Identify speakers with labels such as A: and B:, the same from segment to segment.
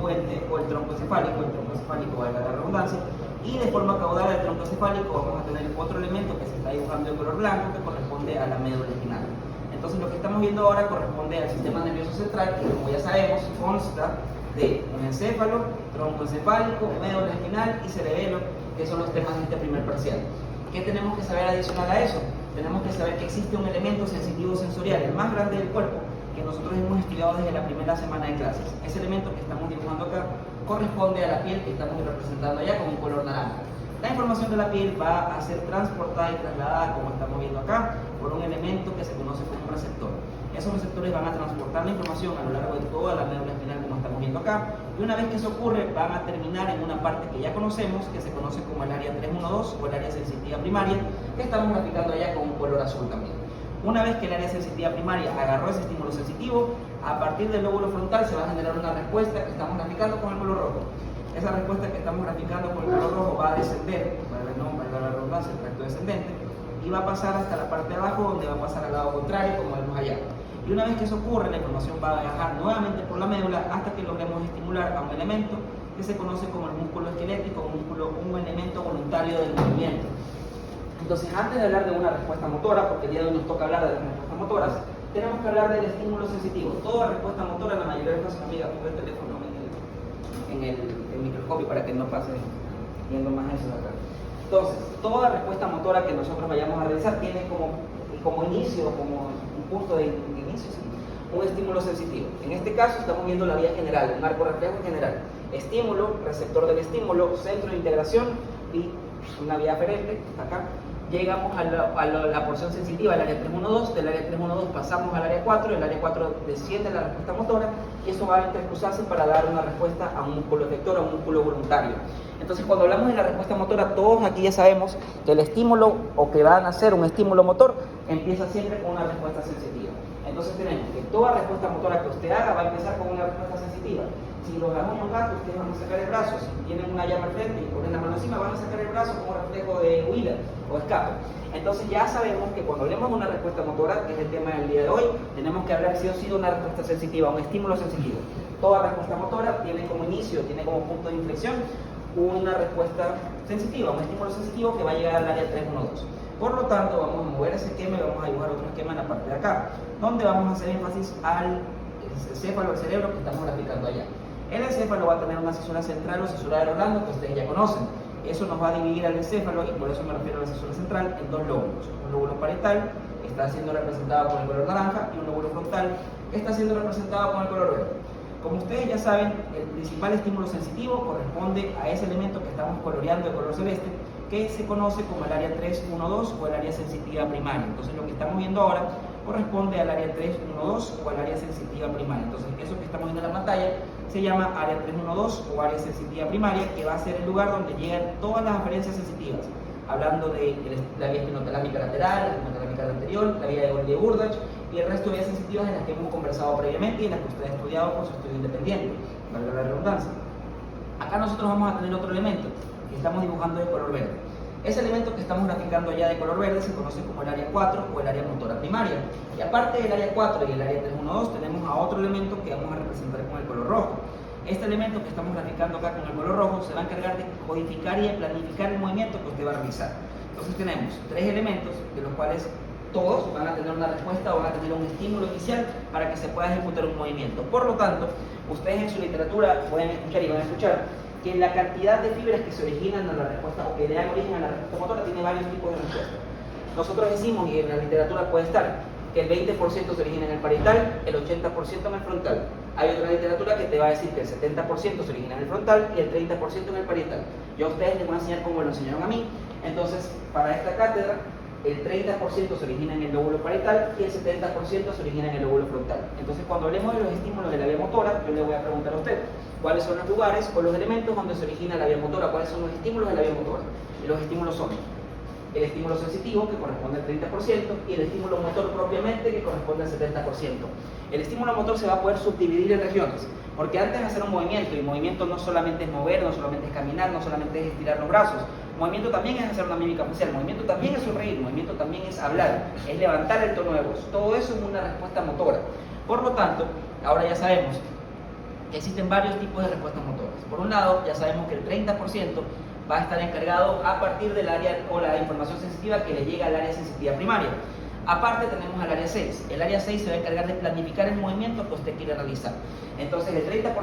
A: puente o el tronco encefálico valga la redundancia, y de forma caudal al tronco encefálico vamos a tener otro elemento que se está dibujando de color blanco que corresponde a la médula espinal. Entonces lo que estamos viendo ahora corresponde al sistema nervioso central, que como ya sabemos consta de un encéfalo, tronco encefálico, médula espinal y cerebelo, que son los temas de este primer parcial. ¿Qué tenemos que saber adicional a eso? Tenemos que saber que existe un elemento sensitivo sensorial, el más grande del cuerpo, que nosotros hemos estudiado desde la primera semana de clases. Ese elemento que estamos dibujando acá corresponde a la piel que estamos representando allá con un color naranja. La información de la piel va a ser transportada y trasladada, como estamos viendo acá, por un elemento que se conoce como un receptor. Esos receptores van a transportar la información a lo largo de toda la médula espinal, como estamos viendo acá, y una vez que eso ocurre, van a terminar en una parte que ya conocemos, que se conoce como el área 312 o el área sensitiva primaria, que estamos graficando allá con un color azul también. Una vez que el área sensitiva primaria agarró ese estímulo sensitivo, a partir del lóbulo frontal se va a generar una respuesta que estamos graficando con el color rojo. Esa respuesta que estamos graficando con el color rojo va a descender, para la redundancia, el tracto descendente, y va a pasar hasta la parte de abajo, donde va a pasar al lado contrario, como vemos allá. Y una vez que eso ocurre, la información va a viajar nuevamente por la médula hasta que logremos estimular a un elemento que se conoce como el músculo esquelético, un elemento voluntario del movimiento. Entonces, antes de hablar de una respuesta motora, porque el día de hoy nos toca hablar de las respuestas motoras, tenemos que hablar del estímulo sensitivo. Toda respuesta motora, la mayoría de las casos, amiga, pongo el teléfono en el microscopio para que no pase viendo más eso de acá. Entonces, toda respuesta motora que nosotros vayamos a realizar tiene como inicio, como un punto de inicio, ¿sí?, un estímulo sensitivo. En este caso estamos viendo la vía general, un arco reflejo general. Estímulo, receptor del estímulo, centro de integración y una vía aferente, acá. Llegamos a la porción sensitiva, el área 312, del área 312 pasamos al área 4, el área 4 desciende la respuesta motora y eso va a intercruzarse para dar una respuesta a un músculo efector, a un músculo voluntario. Entonces, cuando hablamos de la respuesta motora, todos aquí ya sabemos que el estímulo, o que van a ser un estímulo motor, empieza siempre con una respuesta sensitiva. Entonces tenemos que toda respuesta motora que usted haga va a empezar con una respuesta sensitiva. Si los agarramos un gato, ustedes van a sacar el brazo. Si tienen una llama al frente y ponen la mano encima, van a sacar el brazo como reflejo de huida o escape. Entonces ya sabemos que cuando hablemos de una respuesta motora, que es el tema del día de hoy, tenemos que hablar sí o sí de una respuesta sensitiva, un estímulo sensitivo. Toda respuesta motora tiene como inicio, tiene como punto de inflexión una respuesta sensitiva, un estímulo sensitivo que va a llegar al área 312. Por lo tanto, vamos a mover ese esquema y vamos a dibujar otro esquema en la parte de acá, donde vamos a hacer énfasis al encéfalo, al cerebro que estamos graficando allá. El encéfalo va a tener una cesura central o cesura de Rolando que ustedes ya conocen. Eso nos va a dividir al encéfalo, y por eso me refiero a la cesura central, en dos lóbulos. Un lóbulo parietal, que está siendo representado con el color naranja, y un lóbulo frontal, que está siendo representado con el color verde. Como ustedes ya saben, el principal estímulo sensitivo corresponde a ese elemento que estamos coloreando de color celeste, que se conoce como el área 312 o el área sensitiva primaria. Entonces lo que estamos viendo ahora corresponde al área 312 o al área sensitiva primaria. Entonces eso que estamos viendo en la pantalla se llama área 312 o área sensitiva primaria, que va a ser el lugar donde llegan todas las aferencias sensitivas, hablando de la vía espinotalámica lateral, la espinotalámica anterior, la vía de Golgi-Urdach y el resto de vías sensitivas en las que hemos conversado previamente y en las que usted ha estudiado por su estudio independiente, valga la redundancia. Acá nosotros vamos a tener otro elemento que estamos dibujando de color verde. Ese elemento que estamos graficando allá de color verde se conoce como el área 4 o el área motora primaria. Y aparte del área 4 y el área 312 tenemos a otro elemento que vamos a representar con el color rojo. Este elemento que estamos graficando acá con el color rojo se va a encargar de codificar y de planificar el movimiento que usted va a realizar. Entonces tenemos tres elementos de los cuales todos van a tener una respuesta o van a tener un estímulo inicial para que se pueda ejecutar un movimiento. Por lo tanto, ustedes en su literatura pueden escuchar y van a escuchar que la cantidad de fibras que se originan en la respuesta o que le dan origen a la respuesta motora tiene varios tipos de respuestas. Nosotros decimos, y en la literatura puede estar, que el 20% se origina en el parietal, el 80% en el frontal. Hay otra literatura que te va a decir que el 70% se origina en el frontal y el 30% en el parietal. Yo a ustedes les voy a enseñar como me lo enseñaron a mí. Entonces, para esta cátedra, el 30% se origina en el lóbulo parietal y el 70% se origina en el lóbulo frontal. Entonces, cuando hablemos de los estímulos de la vía motora, yo le voy a preguntar a usted cuáles son los lugares o los elementos donde se origina la vía motora, cuáles son los estímulos de la vía motora. Y los estímulos son el estímulo sensitivo, que corresponde al 30%, y el estímulo motor propiamente, que corresponde al 70%. El estímulo motor se va a poder subdividir en regiones, porque antes de hacer un movimiento, y movimiento no solamente es mover, no solamente es caminar, no solamente es estirar los brazos, movimiento también es hacer una mímica facial, movimiento también es sonreír, movimiento también es hablar, es levantar el tono de voz. Todo eso es una respuesta motora. Por lo tanto, ahora ya sabemos que existen varios tipos de respuestas motoras. Por un lado, ya sabemos que el 30% va a estar encargado a partir del área o la información sensitiva que le llega al área sensitiva primaria. Aparte tenemos al área 6. El área 6 se va a encargar de planificar el movimiento que usted quiere realizar. Entonces el 30%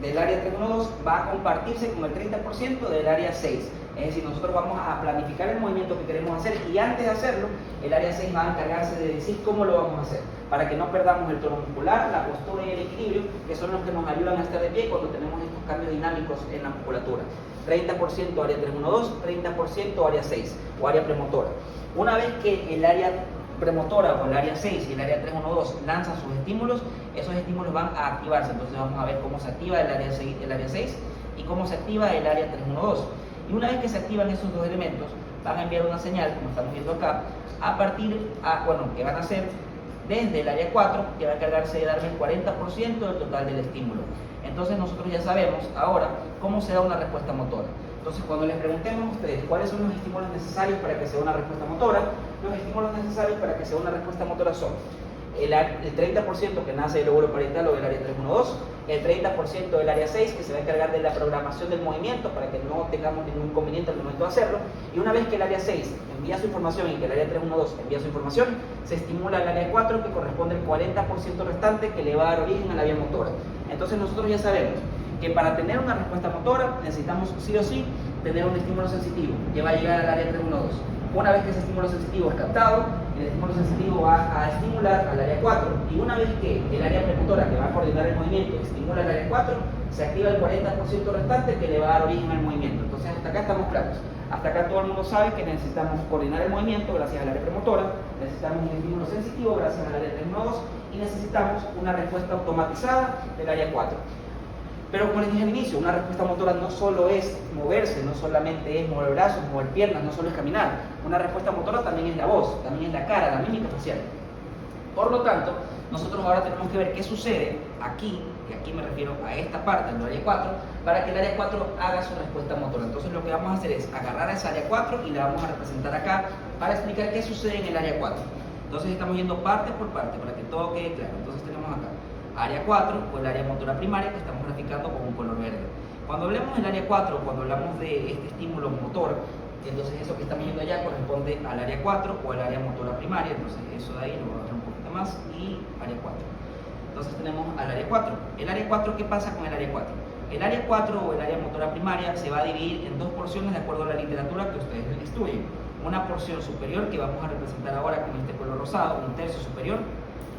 A: del área 312 va a compartirse con el 30% del área 6. Es decir, nosotros vamos a planificar el movimiento que queremos hacer y antes de hacerlo, el área 6 va a encargarse de decir cómo lo vamos a hacer, para que no perdamos el tono muscular, la postura y el equilibrio, que son los que nos ayudan a estar de pie cuando tenemos estos cambios dinámicos en la musculatura. 30% área 312, 30% área 6 o área premotora. Una vez que el área premotora o el área 6 y el área 312 lanzan sus estímulos, esos estímulos van a activarse. Entonces vamos a ver cómo se activa el área 6 y cómo se activa el área 312. Y una vez que se activan esos dos elementos, van a enviar una señal, como estamos viendo acá, que van a ser desde el área 4, que va a encargarse de darme el 40% del total del estímulo. Entonces nosotros ya sabemos ahora cómo se da una respuesta motora. Entonces cuando les preguntemos a ustedes cuáles son los estímulos necesarios para que sea una respuesta motora, los estímulos necesarios para que sea una respuesta motora son el 30% que nace del lóbulo parietal o del área 312, el 30% del área 6 que se va a encargar de la programación del movimiento para que no tengamos ningún inconveniente al momento de hacerlo, y una vez que el área 6 envía su información y que el área 312 envía su información, se estimula el área 4 que corresponde al 40% restante que le va a dar origen a la vía motora. Entonces nosotros ya sabemos que para tener una respuesta motora necesitamos sí o sí tener un estímulo sensitivo que va a llegar al área 312. Una vez que ese estímulo sensitivo es captado, el estímulo sensitivo va a estimular al área 4 y una vez que el área premotora que va a coordinar el movimiento estimula al área 4, se activa el 40% restante que le va a dar origen al movimiento. Entonces hasta acá estamos claros. Hasta acá todo el mundo sabe que necesitamos coordinar el movimiento gracias al área premotora, necesitamos un estímulo sensitivo gracias al área 312 y necesitamos una respuesta automatizada del área 4. Pero como les dije al inicio, una respuesta motora no solo es moverse, no solamente es mover brazos, mover piernas, no solo es caminar. Una respuesta motora también es la voz, también es la cara, la mímica facial. Por lo tanto, nosotros ahora tenemos que ver qué sucede aquí, que aquí me refiero a esta parte, el área 4, para que el área 4 haga su respuesta motora. Entonces lo que vamos a hacer es agarrar a esa área 4 y la vamos a representar acá para explicar qué sucede en el área 4. Entonces estamos yendo parte por parte para que todo quede claro. Entonces tenemos acá área 4 o el área motora primaria que estamos graficando con un color verde. Cuando hablemos del área 4, cuando hablamos de este estímulo motor, entonces eso que estamos viendo allá corresponde al área 4 o al área motora primaria, entonces eso de ahí lo voy a bajar un poquito más y área 4. Entonces tenemos al área 4. El área 4, ¿qué pasa con el área 4? El área 4 o el área motora primaria se va a dividir en dos porciones de acuerdo a la literatura que ustedes estudien. Una porción superior que vamos a representar ahora con este color rosado, un tercio superior,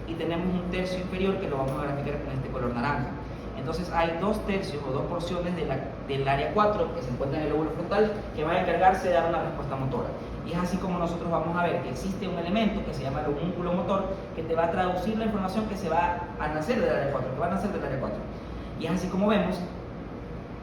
A: y tenemos un tercio inferior que lo vamos a graficar con este color naranja. Entonces hay dos tercios o dos porciones del área 4 que se encuentran en el lóbulo frontal que van a encargarse de dar una respuesta motora. Y es así como nosotros vamos a ver que existe un elemento que se llama el homúnculo motor que te va a traducir la información que se va a nacer del área 4, que va a nacer del área 4. Y es así como vemos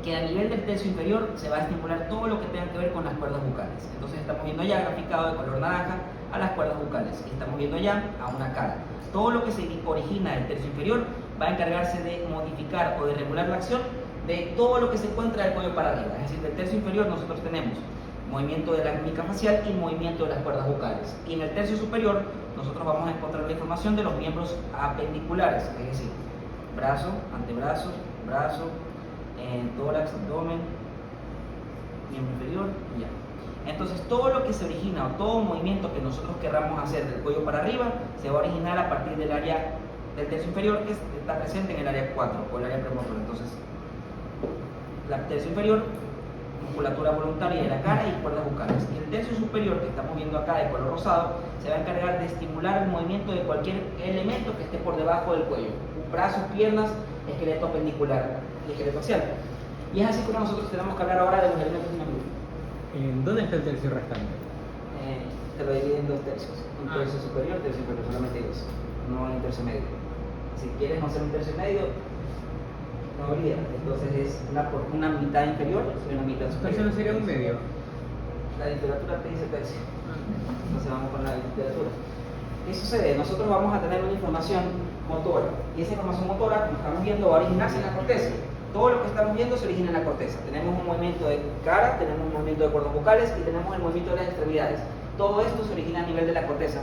A: que a nivel del tercio inferior se va a estimular todo lo que tenga que ver con las cuerdas bucales. Entonces estamos viendo ya graficado de color naranja a las cuerdas bucales y estamos viendo ya a una cara. Todo lo que se origina del tercio inferior va a encargarse de modificar o de regular la acción de todo lo que se encuentra del cuello para arriba. Es decir, del tercio inferior nosotros tenemos movimiento de la mímica facial y movimiento de las cuerdas bucales. Y en el tercio superior nosotros vamos a encontrar la información de los miembros apendiculares, es decir, brazo, antebrazo, brazo, tórax, abdomen, miembro inferior y ya. Entonces todo lo que se origina o todo movimiento que nosotros querramos hacer del cuello para arriba se va a originar a partir del área del tercio inferior que está presente en el área 4 o el área premotora. Entonces, la tercio inferior, musculatura voluntaria de la cara y cuerdas bucales. Y el tercio superior que estamos viendo acá de color rosado se va a encargar de estimular el movimiento de cualquier elemento que esté por debajo del cuello: brazos, piernas, esqueleto apendicular y esqueleto axial. Y es así como nosotros tenemos que hablar ahora de los elementos dinámicos.
B: ¿Dónde está el tercio restante?
A: Te lo divide en dos tercios, un tercio superior, tercio inferior, solamente dos, no hay un tercio medio. Si quieres no hacer un tercio medio, no olvides, entonces es una mitad inferior y una mitad superior.
B: ¿Eso no sería un medio?
A: La literatura te dice tercio, entonces vamos con la literatura. ¿Qué sucede? Nosotros vamos a tener una información motora, y esa información motora, como estamos viendo, va a originarse en la corteza. Todo lo que estamos viendo se origina en la corteza. Tenemos un movimiento de cara, tenemos un movimiento de cuerdas bucales y tenemos el movimiento de las extremidades. Todo esto se origina a nivel de la corteza,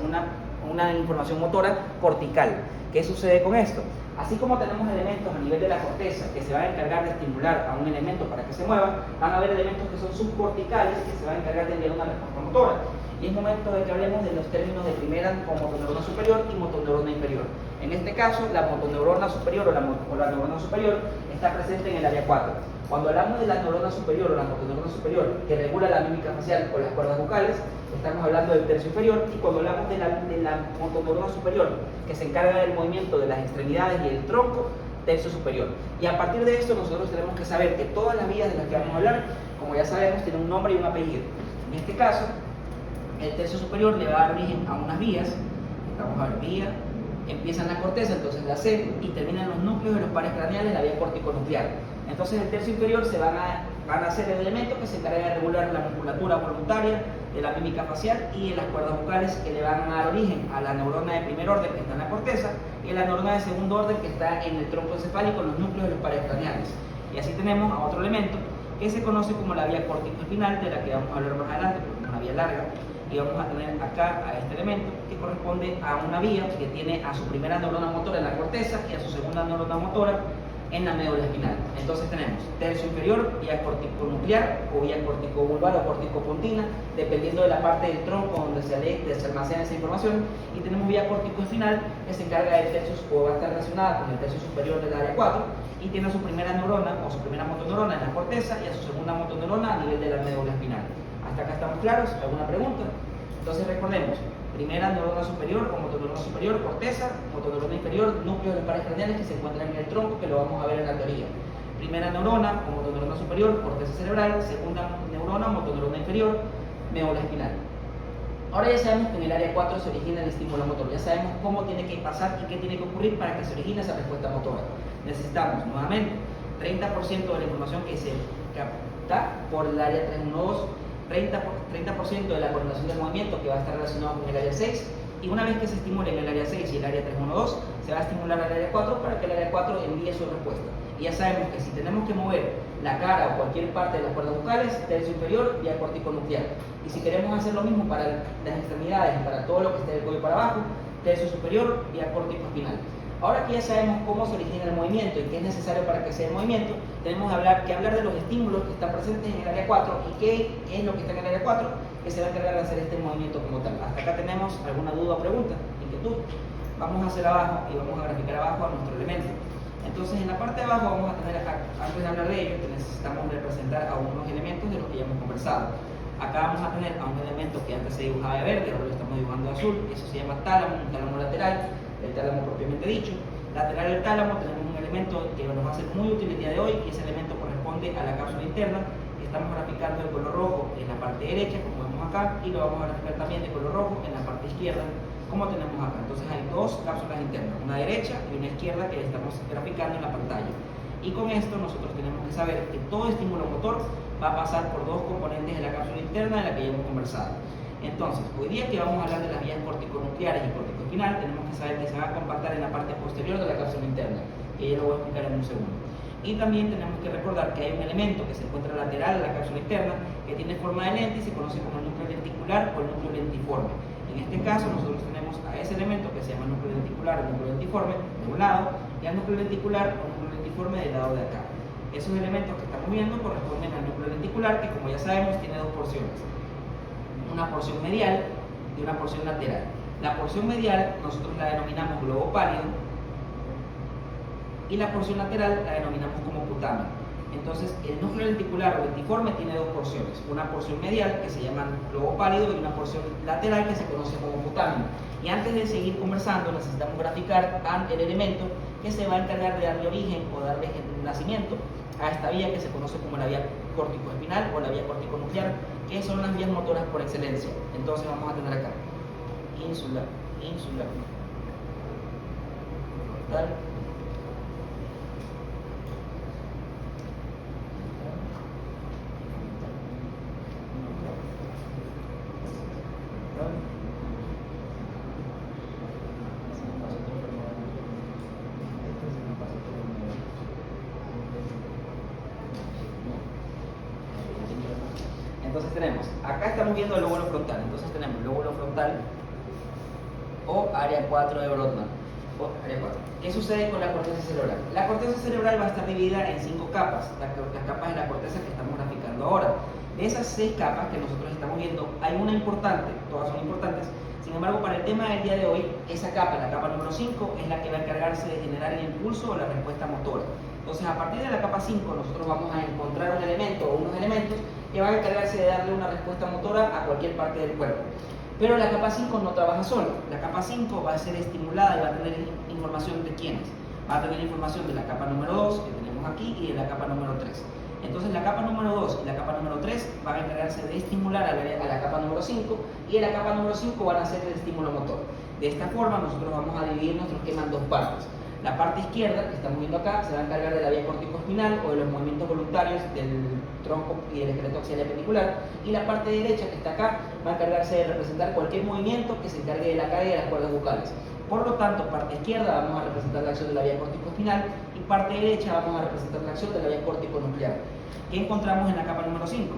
A: una información motora cortical. ¿Qué sucede con esto? Así como tenemos elementos a nivel de la corteza que se van a encargar de estimular a un elemento para que se mueva, van a haber elementos que son subcorticales que se van a encargar de enviar una respuesta motora. Y es momento de que hablemos de los términos de primera o motoneurona superior y motoneurona inferior. En este caso, la motoneurona superior o la neurona superior está presente en el área 4. Cuando hablamos de la neurona superior o la motoneurona superior que regula la mímica facial o las cuerdas vocales, estamos hablando del tercio inferior. Y cuando hablamos de la motoneurona superior que se encarga del movimiento de las extremidades y el tronco, tercio superior. Y a partir de esto nosotros tenemos que saber que todas las vías de las que vamos a hablar, como ya sabemos, tienen un nombre y un apellido. En este caso, el tercio superior le va a dar origen a unas vías. Vamos a ver, vía, empieza en la corteza, entonces la C, y termina en los núcleos de los pares craneales, la vía corticonuclear. Entonces el tercio inferior se van a hacer el elemento que se encarga de regular la musculatura voluntaria, de la mímica facial y de las cuerdas vocales, que le van a dar origen a la neurona de primer orden que está en la corteza y a la neurona de segundo orden que está en el tronco encefálico, en los núcleos de los pares craneales. Y así tenemos a otro elemento que se conoce como la vía corticoespinal, de la que vamos a hablar más adelante, porque es una vía larga. Y vamos a tener acá a este elemento que corresponde a una vía que tiene a su primera neurona motora en la corteza y a su segunda neurona motora en la médula espinal. Entonces tenemos tercio inferior, vía corticonuclear o vía corticovulvar o corticopontina, dependiendo de la parte del tronco donde se almacena esa información, y tenemos vía corticoespinal que se encarga del tercio o va a estar relacionada con el tercio superior del área 4 y tiene a su primera neurona o su primera motoneurona en la corteza y a su segunda motoneurona a nivel de la médula espinal. ¿Hasta acá estamos claros? ¿Alguna pregunta? Entonces recordemos, primera neurona superior o motoneurona superior, corteza, motoneurona inferior, núcleo de los pares craneales que se encuentran en el tronco, que lo vamos a ver en la teoría. Primera neurona o motoneurona superior, corteza cerebral, segunda neurona, motoneurona inferior, médula espinal. Ahora ya sabemos que en el área 4 se origina el estímulo motor, ya sabemos cómo tiene que pasar y qué tiene que ocurrir para que se origine esa respuesta motora. Necesitamos nuevamente 30% de la información que se capta por el área 312, 30% de la coordinación del movimiento que va a estar relacionado con el área 6, y una vez que se estimule en el área 6 y el área 312, se va a estimular al área 4 para que el área 4 envíe su respuesta. Y ya sabemos que si tenemos que mover la cara o cualquier parte de las cuerdas vocales, tercio inferior, vía corticonuclear. Y si queremos hacer lo mismo para las extremidades y para todo lo que esté del cuello para abajo, tercio superior, vía corticoespinal. Ahora que ya sabemos cómo se origina el movimiento y qué es necesario para que sea el movimiento, tenemos que hablar de los estímulos que están presentes en el área 4 y qué es lo que está en el área 4 que se va a encargar de hacer este movimiento como tal. ¿Hasta acá tenemos alguna duda o pregunta, inquietud? Vamos a hacer abajo y vamos a graficar abajo a nuestro elemento. Entonces en la parte de abajo vamos a tener acá, antes de hablar de ello, necesitamos representar a unos elementos de los que ya hemos conversado. Acá vamos a tener a un elemento que antes se dibujaba de verde, ahora lo estamos dibujando de azul, eso se llama tálamo, un tálamo lateral, el tálamo propiamente dicho. Lateral del tálamo tenemos un elemento que nos va a ser muy útil el día de hoy, y ese elemento corresponde a la cápsula interna, que estamos graficando de color rojo en la parte derecha, como vemos acá, y lo vamos a graficar también de color rojo en la parte izquierda, como tenemos acá. Entonces hay dos cápsulas internas, una derecha y una izquierda, que estamos graficando en la pantalla. Y con esto nosotros tenemos que saber que todo estímulo motor va a pasar por dos componentes de la cápsula interna de la que ya hemos conversado. Entonces, hoy día que vamos a hablar de las vías corticonucleares y corticoespinal, tenemos que saber que se va a compactar en la parte posterior de la cápsula interna, que ya lo voy a explicar en un segundo. Y también tenemos que recordar que hay un elemento que se encuentra lateral de la cápsula interna, que tiene forma de lente y se conoce como el núcleo lenticular o el núcleo lentiforme. En este caso nosotros tenemos a ese elemento que se llama núcleo lenticular o núcleo lentiforme de un lado, y al núcleo lenticular o núcleo lentiforme del lado de acá. Esos elementos que estamos viendo corresponden al núcleo lenticular, que como ya sabemos tiene dos porciones, una porción medial y una porción lateral. La porción medial nosotros la denominamos globo pálido y la porción lateral la denominamos como putamen. Entonces el núcleo lenticular o lentiforme tiene dos porciones, una porción medial que se llama globo pálido y una porción lateral que se conoce como putamen. Y antes de seguir conversando necesitamos graficar el elemento que se va a encargar de darle origen o darle nacimiento a esta vía que se conoce como la vía corticoespinal o la vía corticonuclear, que son las vías motoras por excelencia. Entonces vamos a tener acá ínsula, tal, entonces tenemos, acá estamos viendo el lóbulo frontal, entonces tenemos lóbulo frontal o área 4 de Brodmann. área 4. ¿Qué sucede con la corteza cerebral? La corteza cerebral va a estar dividida en 5 capas, las capas de la corteza que estamos graficando ahora. De esas 6 capas que nosotros estamos viendo, hay una importante, todas son importantes. Sin embargo, para el tema del día de hoy, esa capa, la capa número 5, es la que va a encargarse de generar el impulso o la respuesta motora. Entonces, a partir de la capa 5, nosotros vamos a encontrar un elemento o unos elementos que van a encargarse de darle una respuesta motora a cualquier parte del cuerpo. Pero la capa 5 no trabaja solo. La capa 5 va a ser estimulada y va a tener información de quiénes. Va a tener información de la capa número 2, que tenemos aquí, y de la capa número 3. Entonces la capa número 2 y la capa número 3 van a encargarse de estimular a la capa número 5, y en la capa número 5 van a hacer el estímulo motor. De esta forma nosotros vamos a dividir nuestro esquema en dos partes. La parte izquierda, que estamos viendo acá, se va a encargar de la vía corticoespinal o de los movimientos voluntarios del tronco y del esqueleto axial y appendicular, y la parte derecha, que está acá, va a encargarse de representar cualquier movimiento que se encargue de la caída de las cuerdas bucales. Por lo tanto, parte izquierda vamos a representar la acción de la vía corticoespinal y parte derecha vamos a representar la acción de la vía corticonuclear. ¿Qué encontramos en la capa número 5?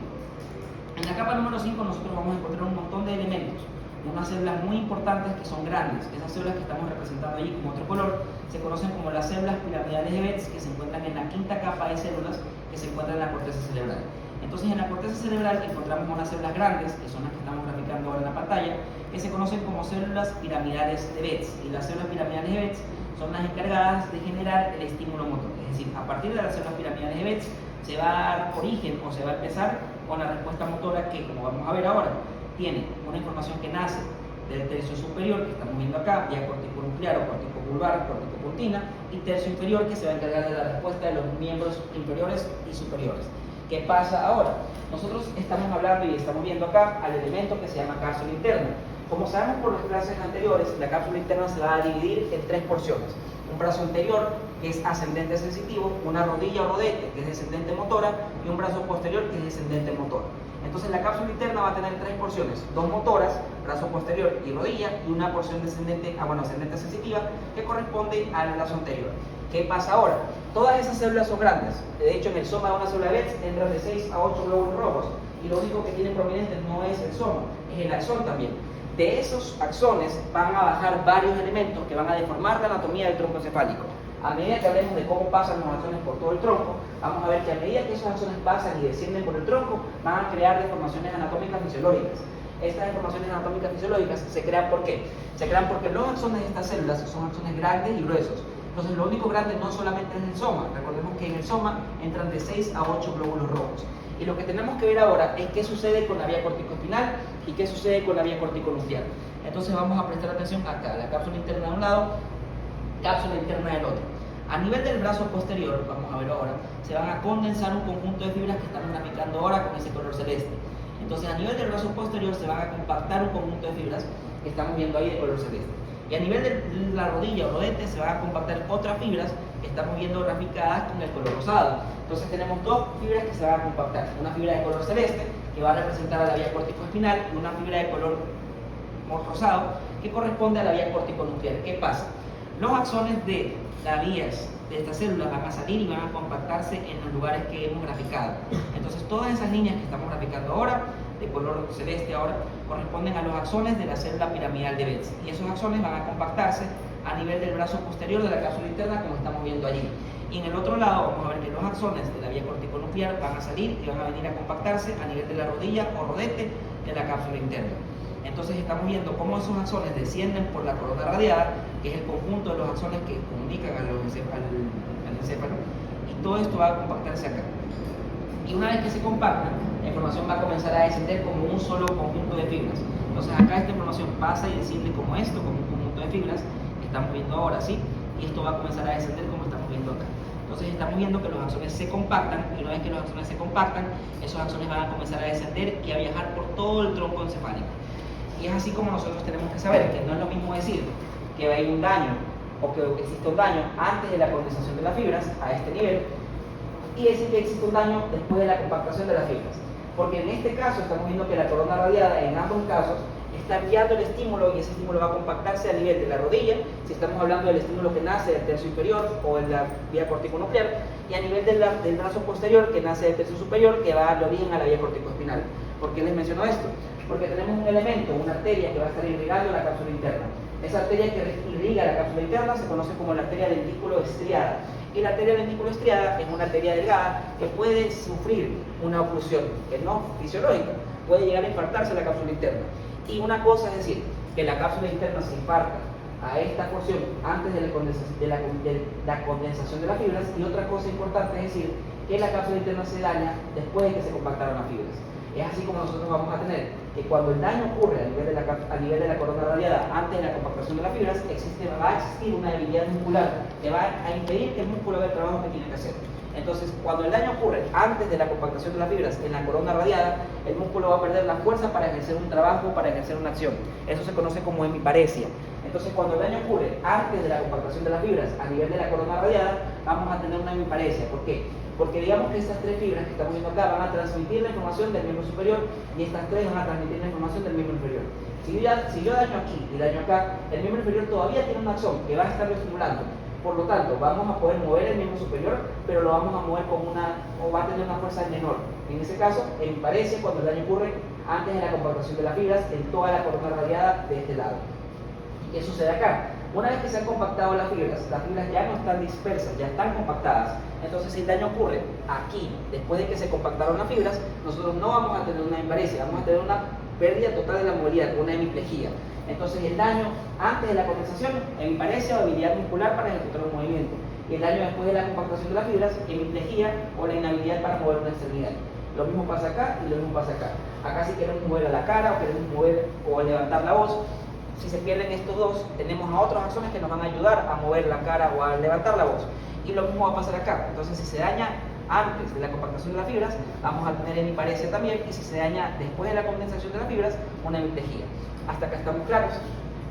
A: En la capa número 5 nosotros vamos a encontrar un montón de elementos, unas células muy importantes que son grandes. Esas células que estamos representando allí con otro color se conocen como las células piramidales de Betz, que se encuentran en la quinta capa de células que se encuentran en la corteza cerebral. Entonces, en la corteza cerebral encontramos unas células grandes, que son las que estamos graficando ahora en la pantalla, que se conocen como células piramidales de Betz. Y las células piramidales de Betz son las encargadas de generar el estímulo motor. Es decir, a partir de las células piramidales de Betz se va a dar origen o se va a empezar con la respuesta motora que, como vamos a ver ahora, tiene una información que nace del tercio superior, que estamos viendo acá, vía corticonuclear o corticovulvar, corticopuntina, y tercio inferior, que se va a encargar de la respuesta de los miembros inferiores y superiores. ¿Qué pasa ahora? Nosotros estamos hablando y estamos viendo acá al elemento que se llama cápsula interna. Como sabemos por las clases anteriores, la cápsula interna se va a dividir en 3 porciones. Un brazo anterior, que es ascendente sensitivo, una rodilla o rodete, que es descendente motora, y un brazo posterior, que es descendente motor. Entonces la cápsula interna va a tener 3 porciones, 2 motoras, brazo posterior y rodilla, y una porción descendente, ascendente sensitiva, que corresponde al brazo anterior. ¿Qué pasa ahora? Todas esas células son grandes. De hecho, en el soma de una célula Betz entran de 6 a 8 glóbulos rojos, y lo único que tienen prominentes no es el soma, es el axón también. De esos axones van a bajar varios elementos que van a deformar la anatomía del tronco encefálico. A medida que hablemos de cómo pasan los axones por todo el tronco, vamos a ver que a medida que esos axones pasan y descienden por el tronco, van a crear deformaciones anatómicas fisiológicas. Estas deformaciones anatómicas fisiológicas se crean ¿por qué? Se crean porque los axones de estas células son axones grandes y gruesos. Entonces lo único grande no solamente es el soma, recordemos que en el soma entran de 6 a 8 glóbulos rojos. Y lo que tenemos que ver ahora es qué sucede con la vía corticoespinal y qué sucede con la vía corticonuclear. Entonces vamos a prestar atención acá, la cápsula interna de un lado, cápsula interna del otro. A nivel del brazo posterior, vamos a ver ahora, se van a condensar un conjunto de fibras que estamos graficando ahora con ese color celeste. Entonces a nivel del brazo posterior se van a compactar un conjunto de fibras que estamos viendo ahí de color celeste. Y a nivel de la rodilla o rodete se van a compactar otras fibras que estamos viendo graficadas con el color rosado. Entonces tenemos 2 fibras que se van a compactar. Una fibra de color celeste, que va a representar a la vía corticoespinal, y una fibra de color rosado, que corresponde a la vía corticonuclear. ¿Qué pasa? Los axones de las vías de estas células van a salir y van a compactarse en los lugares que hemos graficado. Entonces todas esas líneas que estamos graficando ahora, de color celeste ahora, corresponden a los axones de la célula piramidal de Betz. Y esos axones van a compactarse a nivel del brazo posterior de la cápsula interna, como estamos viendo allí. Y en el otro lado vamos a ver que los axones de la vía corticonuclear van a salir y van a venir a compactarse a nivel de la rodilla o rodete de la cápsula interna. Entonces estamos viendo cómo esos axones descienden por la corona radiada, que es el conjunto de los axones que comunican al encéfalo, y todo esto va a compactarse acá. Y una vez que se compactan, la información va a comenzar a descender como un solo conjunto de fibras. Entonces acá esta información pasa y desciende como esto, como un conjunto de fibras que estamos viendo ahora, ¿sí? Y esto va a comenzar a descender como estamos viendo acá. Entonces estamos viendo que los axones se compactan, y una vez que los axones se compactan, esos axones van a comenzar a descender y a viajar por todo el tronco encefálico. Y es así como nosotros tenemos que saber que no es lo mismo decir que hay un daño o que existe un daño antes de la condensación de las fibras a este nivel, y decir que existe un daño después de la compactación de las fibras. Porque en este caso estamos viendo que la corona radiada en ambos casos está enviando el estímulo, y ese estímulo va a compactarse a nivel de la rodilla, si estamos hablando del estímulo que nace del tercio inferior o en la vía corticonuclear, y a nivel del brazo posterior que nace del tercio superior, que va a dar origen a la vía corticoespinal. ¿Por qué les menciono esto? Porque tenemos un elemento, una arteria que va a estar irrigando la cápsula interna. Esa arteria que irriga la cápsula interna se conoce como la arteria lentículo estriada. Y la arteria lentículo estriada es una arteria delgada que puede sufrir una oclusión, que no fisiológica, puede llegar a infartarse la cápsula interna. Y una cosa es decir, que la cápsula interna se infarta a esta porción antes de la condensación de las fibras, y otra cosa importante es decir que la cápsula interna se daña después de que se compactaron las fibras. Es así como nosotros vamos a tener que cuando el daño ocurre a nivel de la corona radiada antes de la compactación de las fibras, va a existir una debilidad muscular que va a impedir que el músculo haga el trabajo que tiene que hacer. Entonces, cuando el daño ocurre antes de la compactación de las fibras en la corona radiada, el músculo va a perder la fuerza para ejercer un trabajo, para ejercer una acción. Eso se conoce como hemiparesia. Entonces, cuando el daño ocurre antes de la compactación de las fibras a nivel de la corona radiada, vamos a tener una hemiparesia. ¿Por qué? Porque digamos que estas tres fibras que estamos viendo acá van a transmitir la información del miembro superior y estas tres van a transmitir la información del miembro inferior. Si yo daño aquí y daño acá, el miembro inferior todavía tiene una acción que va a estarlo estimulando. Por lo tanto, vamos a poder mover el miembro superior, pero lo vamos a mover o va a tener una fuerza menor. En ese caso, hemiparesia cuando el daño ocurre antes de la compactación de las fibras en toda la corona radiada de este lado. ¿Qué sucede acá? Una vez que se han compactado las fibras ya no están dispersas, ya están compactadas. Entonces, si el daño ocurre aquí, después de que se compactaron las fibras, nosotros no vamos a tener una hemiparesia, vamos a tener una pérdida total de la movilidad, una hemiplegia. Entonces, el daño antes de la condensación, hemiparesia o debilidad muscular para ejecutar un movimiento. Y el daño después de la compactación de las fibras, hemiplegia o la inhabilidad para mover una extremidad. Lo mismo pasa acá y lo mismo pasa acá. Acá si queremos mover a la cara o queremos mover o levantar la voz, si se pierden estos dos, tenemos a otras acciones que nos van a ayudar a mover la cara o a levantar la voz. Y lo mismo va a pasar acá. Entonces, si se daña antes de la compactación de las fibras, vamos a tener hemiparesia también, y si se daña después de la condensación de las fibras, una hemiplejía. Hasta acá estamos claros.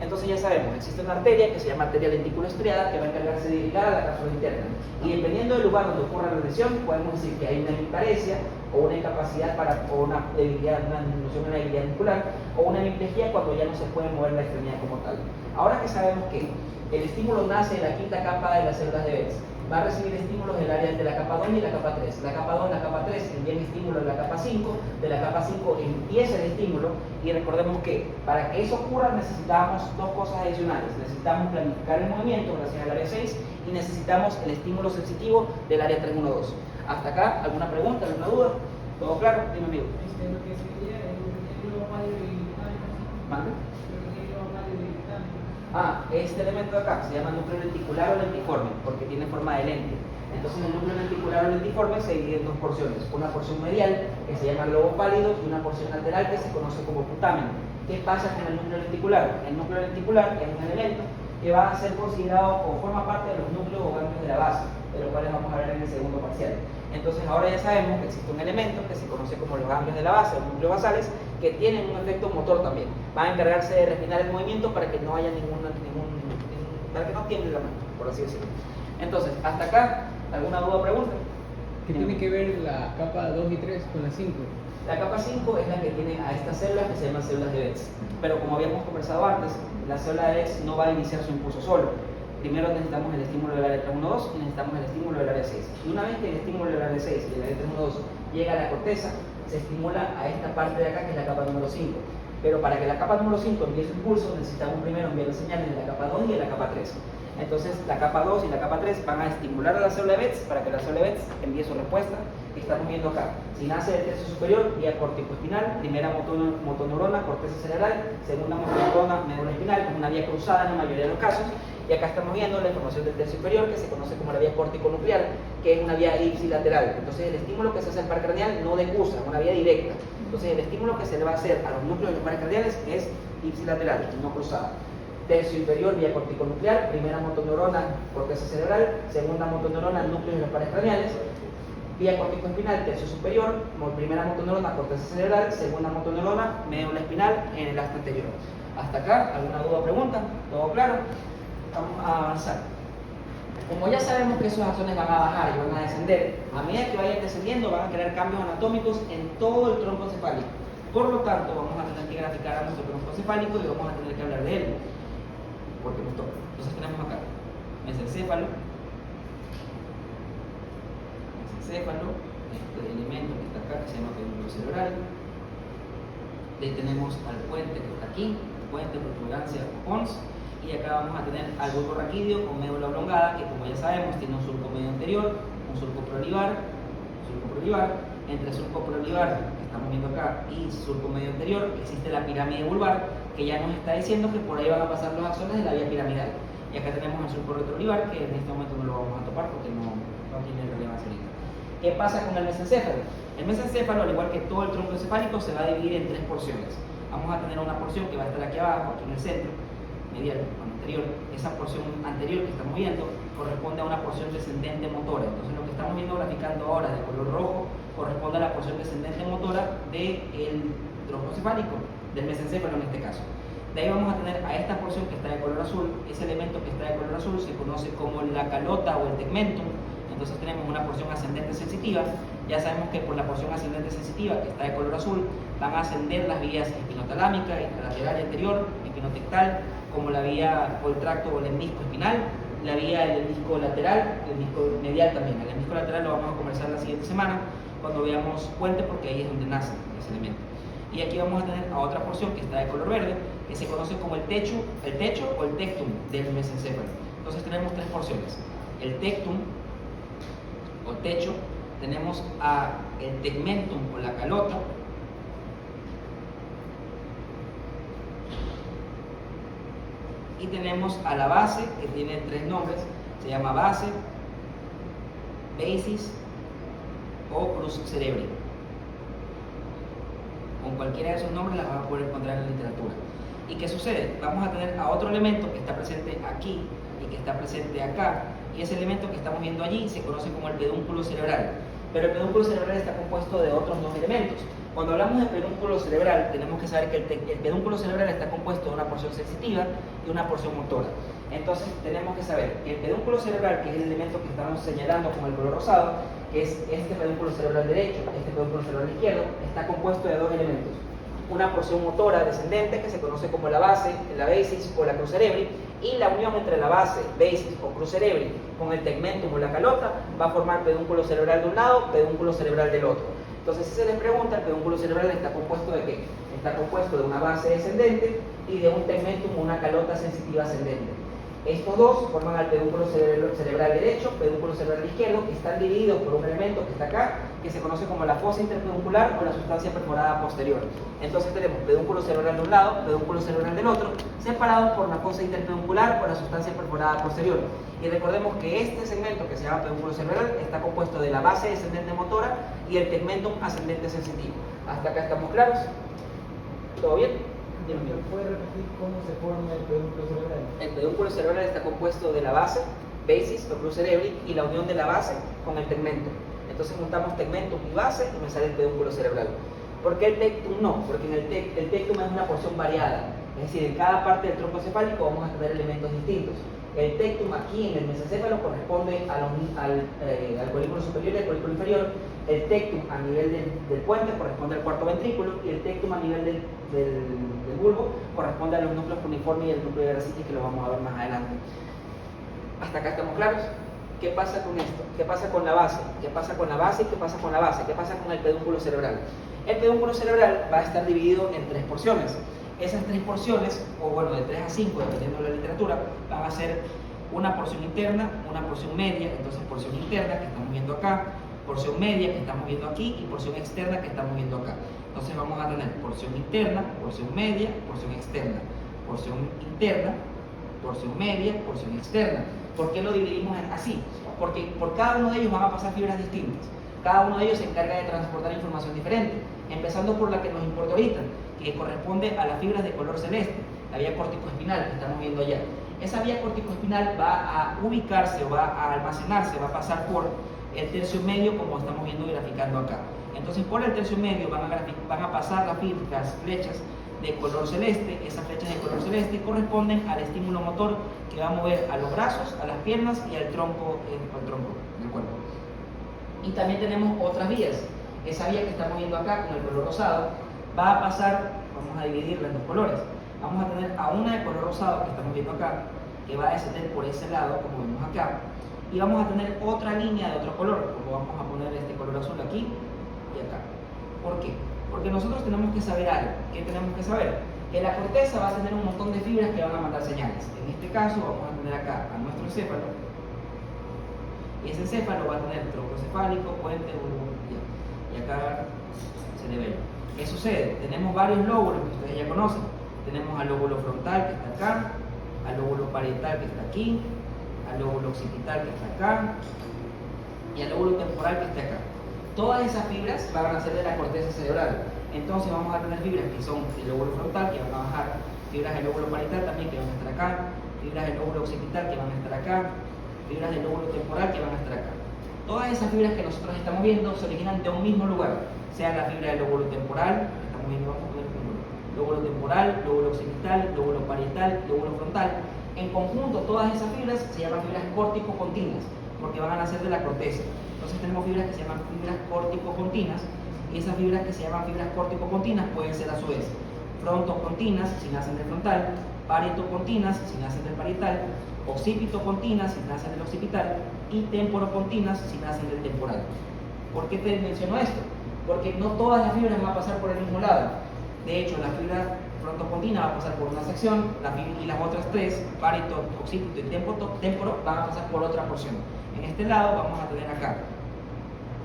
A: Entonces ya sabemos, existe una arteria que se llama arteria lentículo estriada que va a encargarse de irrigar a la cápsula interna. Y dependiendo del lugar donde ocurra la lesión, podemos decir que hay una hemiparesia o una incapacidad o una debilidad, una disminución en la debilidad muscular, o una hemiplejía cuando ya no se puede mover la extremidad como tal. Ahora que sabemos que el estímulo nace de la quinta capa de las células de Betz, va a recibir estímulos del área de la capa 2 y la capa 3. La capa 2 y la capa 3 envían estímulo de la capa 5, de la capa 5 empieza el estímulo, y recordemos que para que eso ocurra necesitamos dos cosas adicionales. Necesitamos planificar el movimiento gracias al área 6 y necesitamos el estímulo sensitivo del área 312. Hasta acá, ¿alguna pregunta, alguna duda? ¿Todo claro? Dime, amigo.
C: Lo que sería el ovario y
A: ¿Mande? Este elemento de acá se llama núcleo lenticular o lentiforme porque tiene forma de lente. Entonces, el núcleo lenticular o lentiforme se divide en dos porciones: una porción medial que se llama lobo pálido y una porción lateral que se conoce como putamen. ¿Qué pasa con el núcleo lenticular? El núcleo lenticular es un elemento que va a ser considerado o forma parte de los núcleos o ganglios de la base, de los cuales vamos a ver en el segundo parcial. Entonces, ahora ya sabemos que existe un elemento que se conoce como los ganglios de la base o núcleos basales, que tienen un efecto motor también. Van a encargarse de refinar el movimiento para que no haya para que no tiemble la mano, por así decirlo. Entonces, hasta acá, ¿alguna duda o pregunta?
B: ¿Qué tiene que ver la capa 2 y 3 con la 5?
A: La capa 5 es la que tiene a estas células que se llaman células de Betz. Pero como habíamos conversado antes, la célula de Betz no va a iniciar su impulso solo. Primero necesitamos el estímulo del área 312 y necesitamos el estímulo del área 6. Y una vez que el estímulo del área 6 y el área 312 llega a la corteza, se estimula a esta parte de acá, que es la capa número 5. Pero para que la capa número 5 envíe su impulso, necesitamos primero enviar las señales de la capa 2 y de la capa 3. Entonces, la capa 2 y la capa 3 van a estimular a la célula de Betz para que la célula de Betz envíe su respuesta, que estamos viendo acá. Si nace del tercio superior, vía corticoespinal, primera motoneurona, corteza cerebral, segunda motoneurona, médula espinal, como una vía cruzada en la mayoría de los casos. Y acá estamos viendo la información del tercio superior, que se conoce como la vía corticonuclear, que es una vía ipsilateral. Entonces, el estímulo que se hace al par craneal no decusa, es una vía directa. Entonces, el estímulo que se le va a hacer a los núcleos de los pares craneales es ipsilateral, no cruzada. Tercio inferior, vía corticonuclear, primera motoneurona, corteza cerebral, segunda motoneurona, núcleos de los pares craneales, vía corticoespinal, tercio superior, primera motoneurona, corteza cerebral, segunda motoneurona, médula espinal en el asta anterior. Hasta acá, ¿alguna duda o pregunta? ¿Todo claro? Vamos a avanzar. Como ya sabemos que esos axones van a bajar y van a descender, a medida que vayan descendiendo van a crear cambios anatómicos en todo el tronco cefálico. Por lo tanto, vamos a tener que graficar a nuestro tronco cefálico y vamos a tener que hablar de él, porque nos toca. Entonces tenemos acá mesencéfalo, este elemento que está acá, que se llama pedúnculo cerebral. Le tenemos al puente que está aquí, el puente protuberancia o pons, Y acá vamos a tener al bulbo raquídeo con médula oblongada, que como ya sabemos tiene un surco medio anterior, un surco preolivar. Entre surco preolivar, que estamos viendo acá, y surco medio anterior, existe la pirámide vulvar, que ya nos está diciendo que por ahí van a pasar los axones de la vía piramidal. Y acá tenemos el surco retroolivar, que en este momento no lo vamos a topar porque no tiene relevancia ahorita. ¿Qué pasa con el mesencéfalo? El mesencéfalo, al igual que todo el tronco encefálico, se va a dividir en tres porciones. Vamos a tener una porción que va a estar aquí abajo, aquí en el centro, medial, anterior. Esa porción anterior que estamos viendo corresponde a una porción descendente motora. Entonces lo que estamos viendo graficando ahora de color rojo corresponde a la porción descendente motora del tronco cefálico, del mesencéfalo en este caso. De ahí vamos a tener a esta porción que está de color azul. Ese elemento que está de color azul se conoce como la calota o el tegmentum. Entonces tenemos una porción ascendente sensitiva. Ya sabemos que por la porción ascendente sensitiva que está de color azul van a ascender las vías espinotalámica, lateral y anterior, espinotectal, como la vía o el tracto o el hemisco espinal, la vía del hemisco lateral y el hemisco medial también. El hemisco lateral lo vamos a conversar la siguiente semana cuando veamos puente, porque ahí es donde nace ese elemento. Y aquí vamos a tener a otra porción que está de color verde, que se conoce como el techo o el tectum del mesencéfalo. Entonces tenemos tres porciones: el tectum o techo, tenemos el tegmentum o la calota, y tenemos a la base, que tiene tres nombres, se llama base, basis o crus cerebri. Con cualquiera de esos nombres las vas a poder encontrar en la literatura. ¿Y qué sucede? Vamos a tener a otro elemento que está presente aquí y que está presente acá, y ese elemento que estamos viendo allí se conoce como el pedúnculo cerebral. Pero el pedúnculo cerebral está compuesto de otros dos elementos. Cuando hablamos de pedúnculo cerebral, tenemos que saber que el pedúnculo cerebral está compuesto de una porción sensitiva y una porción motora. Entonces tenemos que saber que el pedúnculo cerebral, que es el elemento que estamos señalando con el color rosado, que es este pedúnculo cerebral derecho, este pedúnculo cerebral izquierdo, está compuesto de dos elementos: una porción motora descendente que se conoce como la base, la basis o la crus cerebri, y la unión entre la base, basis o crus cerebri con el tegmentum o la calota va a formar pedúnculo cerebral de un lado, pedúnculo cerebral del otro. Entonces, si se les pregunta, el pedúnculo cerebral está compuesto ¿de qué? Está compuesto de una base descendente y de un tegmentum o una calota sensitiva ascendente. Estos dos forman al pedúnculo cerebral derecho, pedúnculo cerebral izquierdo, que están divididos por un elemento que está acá, que se conoce como la fosa interpeduncular o la sustancia perforada posterior. Entonces tenemos pedúnculo cerebral de un lado, pedúnculo cerebral del otro, separados por la fosa interpeduncular o la sustancia perforada posterior. Y recordemos que este segmento, que se llama pedúnculo cerebral, está compuesto de la base descendente motora y el tegmentum ascendente sensitivo. ¿Hasta acá estamos claros? ¿Todo bien?
C: ¿Puede repetir cómo se forma el pedúnculo cerebral?
A: El pedúnculo cerebral está compuesto de la base, basis o crus cerebri, y la unión de la base con el tegmentum. Entonces juntamos tegmentum y base y me sale el pedúnculo cerebral. ¿Por qué el tectum no? Porque el tectum es una porción variada. Es decir, en cada parte del tronco cefálico vamos a tener elementos distintos. El tectum aquí en el mesencéfalo corresponde al colículo superior y al colículo inferior. El tectum a nivel del puente corresponde al cuarto ventrículo, y el tectum a nivel del bulbo corresponde a los núcleos cuneiformes y el núcleo de Graciti, que lo vamos a ver más adelante. ¿Hasta acá estamos claros? ¿Qué pasa con esto? ¿Qué pasa con la base? ¿Qué pasa con la base? ¿Qué pasa con la base? ¿Qué pasa con el pedúnculo cerebral? El pedúnculo cerebral va a estar dividido en tres porciones. Esas tres porciones, o bueno, de 3 a 5, dependiendo de la literatura, van a ser una porción interna, una porción media. Entonces porción interna, que estamos viendo acá, porción media, que estamos viendo aquí, y porción externa, que estamos viendo acá. Entonces vamos a tener porción interna, porción media, porción externa, porción interna, porción media, porción externa. ¿Por qué lo dividimos así? Porque por cada uno de ellos van a pasar fibras distintas. Cada uno de ellos se encarga de transportar información diferente, empezando por la que nos importa ahorita, que corresponde a las fibras de color celeste, la vía corticoespinal que estamos viendo allá. Esa vía corticoespinal va a ubicarse o va a almacenarse, va a pasar por el tercio medio, como estamos viendo y graficando acá. Entonces por el tercio medio van a pasar las flechas de color celeste. Esas flechas de color celeste corresponden al estímulo motor que va a mover a los brazos, a las piernas y al tronco del cuerpo. Y también tenemos otras vías. Esa vía que estamos viendo acá con el color rosado va a pasar, vamos a dividirla en dos colores. Vamos a tener a una de color rosado que estamos viendo acá, que va a descender por ese lado, como vemos acá, y vamos a tener otra línea de otro color, como vamos a poner este color azul aquí y acá. ¿Por qué? Porque nosotros tenemos que saber algo. ¿Qué tenemos que saber? Que la corteza va a tener un montón de fibras que van a mandar señales. En este caso vamos a tener acá a nuestro encéfalo, y ese encéfalo va a tener tronco cefálico, puente, y acá cerebelo. ¿Qué sucede? Tenemos varios lóbulos que ustedes ya conocen. Tenemos al lóbulo frontal que está acá, al lóbulo parietal que está aquí, al lóbulo occipital que está acá y al lóbulo temporal que está acá. Todas esas fibras van a ser de la corteza cerebral. Entonces vamos a tener fibras que son del lóbulo frontal, que van a bajar, fibras del lóbulo parietal también, que van a estar acá, fibras del lóbulo occipital, que van a estar acá, fibras del lóbulo temporal, que van a estar acá. Todas esas fibras que nosotros estamos viendo se originan de un mismo lugar, sea la fibra del lóbulo temporal, que estamos viendo, vamos a poner lóbulo temporal, lóbulo occipital, lóbulo parietal, lóbulo frontal. En conjunto, todas esas fibras se llaman fibras córtico-continuas, porque van a nacer de la corteza. Entonces tenemos fibras que se llaman fibras córtico-continuas, y esas fibras que se llaman fibras córtico-continuas pueden ser a su vez frontocontinas, si nacen del frontal, parietocontinas, si nacen del parietal, occipitocontinas, si nacen del occipital, y temporocontinas, si nacen del temporal. ¿Por qué te menciono esto? Porque no todas las fibras van a pasar por el mismo lado. De hecho, la fibra frontocontina va a pasar por una sección, y las otras tres, parieto, occipito y temporo, van a pasar por otra porción. En este lado vamos a tener acá.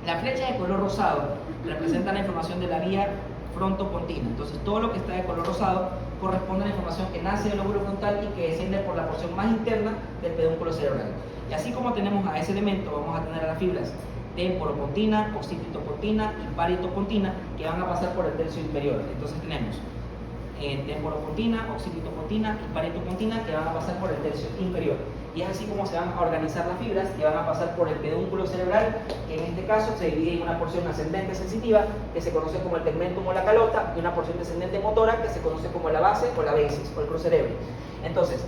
A: La flecha de color rosado representa la información de la vía frontocontina. Entonces, todo lo que está de color rosado corresponde a la información que nace del lóbulo frontal y que desciende por la porción más interna del pedúnculo cerebral. Y así como tenemos a ese elemento, vamos a tener a las fibras temporocontina, occipitocontina y parietocontina, que van a pasar por el tercio inferior. Entonces tenemos temporocontina, occipitocontina y parietocontina, que van a pasar por el tercio inferior. Y es así como se van a organizar las fibras, que van a pasar por el pedúnculo cerebral, que en este caso se divide en una porción ascendente sensitiva, que se conoce como el tegmentum o la calota, y una porción descendente motora, que se conoce como la base o la basis o el crucerebro. Entonces,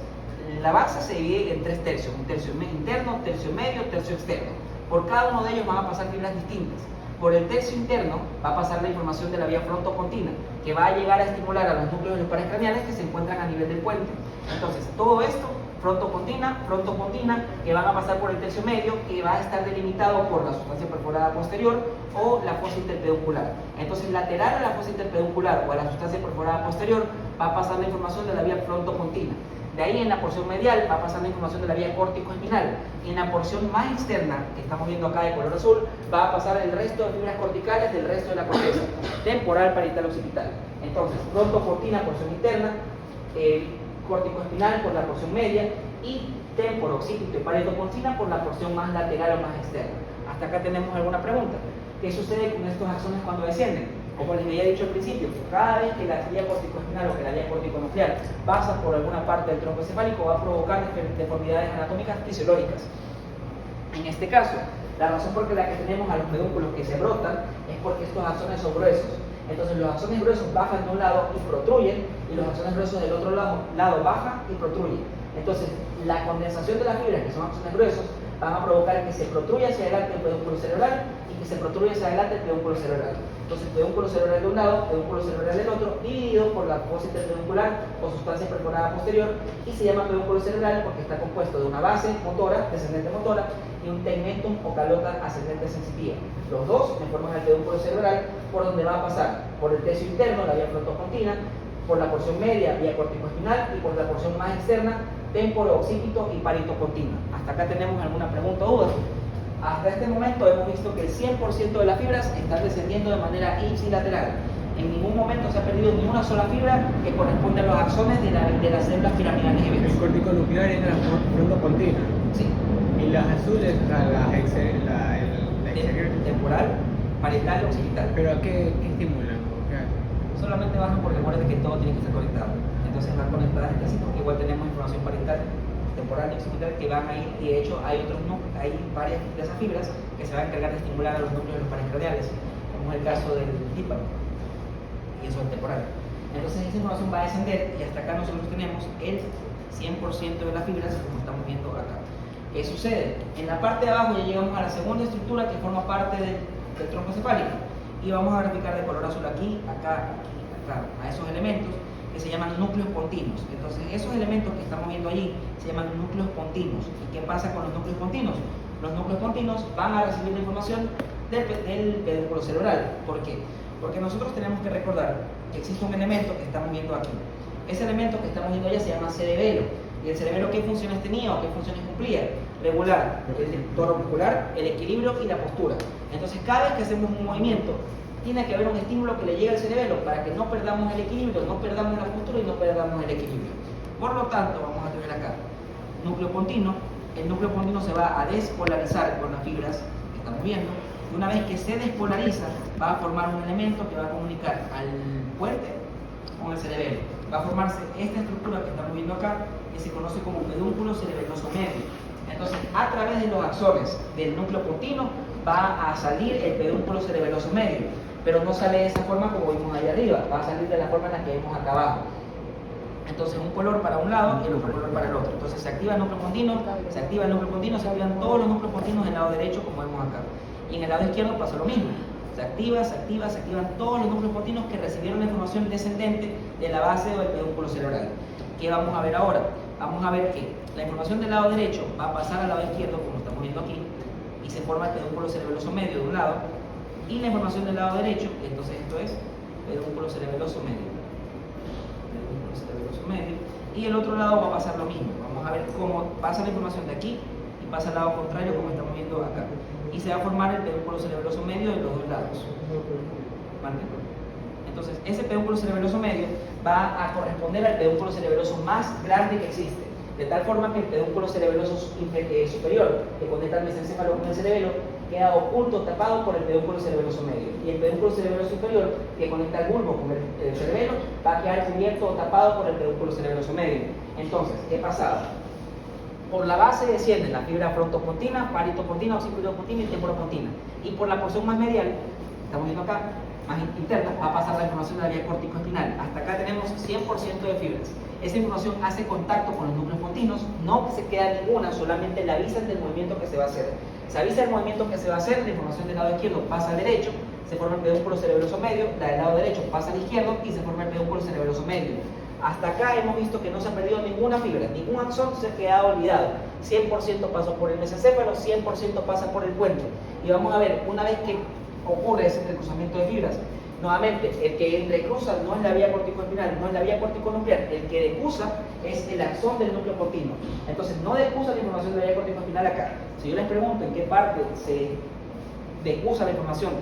A: la base se divide en tres tercios: un tercio interno, tercio medio, tercio externo. Por cada uno de ellos van a pasar fibras distintas. Por el tercio interno va a pasar la información de la vía frontocontina, que va a llegar a estimular a los núcleos de los pares craneales que se encuentran a nivel del puente. Entonces, todo esto, frontocontina, que van a pasar por el tercio medio, que va a estar delimitado por la sustancia perforada posterior o la fosa interpeduncular. Entonces, lateral a la fosa interpeduncular o a la sustancia perforada posterior va a pasar la información de la vía frontocontina. De ahí, en la porción medial, va a pasar la información de la vía córtico-espinal. Y en la porción más externa, que estamos viendo acá de color azul, va a pasar el resto de fibras corticales del resto de la corteza: temporal, parietal, occipital. Entonces, frontocortina, porción interna, córtico-espinal por la porción media, y temporo, occipito y parietocontina por la porción más lateral o más externa. Hasta acá tenemos alguna pregunta. ¿Qué sucede con estos axones cuando descienden? Como les había dicho al principio, cada vez que la vía corticoespinal o que la vía corticonuclear pasa por alguna parte del tronco encefálico, va a provocar deformidades anatómicas fisiológicas. En este caso, la razón por la que tenemos a los pedúnculos que se brotan es porque estos axones son gruesos. Entonces, los axones gruesos bajan de un lado y protruyen, y los axones gruesos del otro lado bajan y protruyen. Entonces, la condensación de las fibras, que son axones gruesos, van a provocar que se protruya hacia adelante el pedúnculo cerebral y que se protruya hacia adelante el pedúnculo cerebral. Entonces, pedúnculo cerebral de un lado, pedúnculo cerebral del otro, dividido por la fosa interpeduncular o sustancia perforada posterior, y se llama pedúnculo cerebral porque está compuesto de una base motora, descendente motora, y un tegmentum o calota ascendente sensitiva. Los dos forman el pedúnculo cerebral, por donde va a pasar por el tercio interno, la vía frontocontina, por la porción media, vía corticoespinal, y por la porción más externa, temporo, occipito y parietocontina. Hasta acá tenemos alguna pregunta o duda. Hasta este momento hemos visto que el 100% de las fibras están descendiendo de manera ipsilateral. En ningún momento se ha perdido ni una sola fibra que corresponde a los axones de las células piramidales
B: El
A: hebeas.
B: corticonuclear es la frontocontina.
A: Sí.
B: Y las azules, la exterior.
A: Temporal, parietal y occipital.
B: ¿Pero qué estimulan? ¿O qué hacen?
A: Solamente bajan porque recuerden que todo tiene que estar conectado. Entonces van conectadas entre sí, porque igual tenemos información parietal, temporal y occipital que van a ir, y de hecho hay varias de esas fibras que se van a encargar de estimular a los núcleos de los pares craneales, como es el caso del tímpano, y eso es temporal. Entonces esa información va a descender, y hasta acá nosotros tenemos el 100% de las fibras, como estamos viendo acá. ¿Qué sucede? En la parte de abajo ya llegamos a la segunda estructura que forma parte del tronco cefálico, y vamos a verificar de color azul aquí, acá, a esos elementos que se llaman núcleos continuos. Entonces, esos elementos que estamos viendo allí se llaman núcleos continuos. ¿Y qué pasa con los núcleos continuos? Los núcleos continuos van a recibir la información del pedúnculo cerebral. ¿Por qué? Porque nosotros tenemos que recordar que existe un elemento que estamos viendo aquí. Ese elemento que estamos viendo allá se llama cerebelo. ¿Y el cerebelo qué funciones tenía o qué funciones cumplía? Regular el tono muscular, el equilibrio y la postura. Entonces cada vez que hacemos un movimiento, tiene que haber un estímulo que le llegue al cerebelo para que no perdamos el equilibrio, no perdamos la postura y no perdamos el equilibrio. Por lo tanto, vamos a tener acá núcleo continuo. El núcleo continuo se va a despolarizar con las fibras que estamos viendo. Y una vez que se despolariza, va a formar un elemento que va a comunicar al puente con el cerebelo. Va a formarse esta estructura que estamos viendo acá, que se conoce como pedúnculo cerebeloso medio. Entonces, a través de los axones del núcleo continuo va a salir el pedúnculo cerebeloso medio, pero no sale de esa forma como vimos ahí arriba, va a salir de la forma en la que vimos acá abajo. Entonces, un color para un lado y el otro color para el otro. Entonces, se activa el núcleo continuo, se activa el núcleo continuo, se activan todos los núcleos continuos en el lado derecho, como vemos acá. Y en el lado izquierdo pasa lo mismo. Se activan todos los núcleos continuos que recibieron la información descendente de la base o del pedúnculo cerebral. ¿Qué vamos a ver ahora? Vamos a ver que la información del lado derecho va a pasar al lado izquierdo, como estamos viendo aquí, y se forma el pedúnculo cerebeloso medio de un lado, y la información del lado derecho, entonces esto es pedúnculo cerebeloso medio. Pedúnculo cerebeloso medio. Y el otro lado va a pasar lo mismo. Vamos a ver cómo pasa la información de aquí y pasa al lado contrario, como estamos viendo acá. Y se va a formar el pedúnculo cerebeloso medio de los dos lados. Entonces, ese pedúnculo cerebeloso medio va a corresponder al pedúnculo cerebeloso más grande que existe, de tal forma que el pedúnculo cerebeloso superior, que conecta el mesencéfalo con el cerebelo, queda oculto, tapado por el pedúnculo cerebeloso medio. Y el pedúnculo cerebeloso superior, que conecta el bulbo con el cerebelo, va a quedar cubierto o tapado por el pedúnculo cerebeloso medio. Entonces, ¿qué pasaba? Por la base descienden la fibra frontopontina, paritopontina, occipitopontina y temporopontina. Y por la porción más medial, estamos viendo acá, más interna, va a pasar la información de la vía corticoespinal. Hasta acá tenemos 100% de fibras. Esa información hace contacto con los núcleos continuos, no se queda ninguna, solamente le avisan del movimiento que se va a hacer. Se avisa el movimiento que se va a hacer, la información del lado izquierdo pasa al derecho, se forma el pedúnculo cerebeloso medio, la del lado derecho pasa al izquierdo y se forma el pedúnculo cerebeloso medio. Hasta acá hemos visto que no se ha perdido ninguna fibra, ningún axón se ha quedado olvidado. 100% pasó por el mesencéfalo, 100% pasa por el puente. Y vamos a ver, una vez que ocurre ese entrecruzamiento de fibras, nuevamente, el que entrecruza no es la vía corticoespinal, no es la vía corticonuclear, el que decusa es el axón del núcleo continuo. Entonces, no decusa la información de la vía corticoespinal acá. Si yo les pregunto en qué parte se decusa la información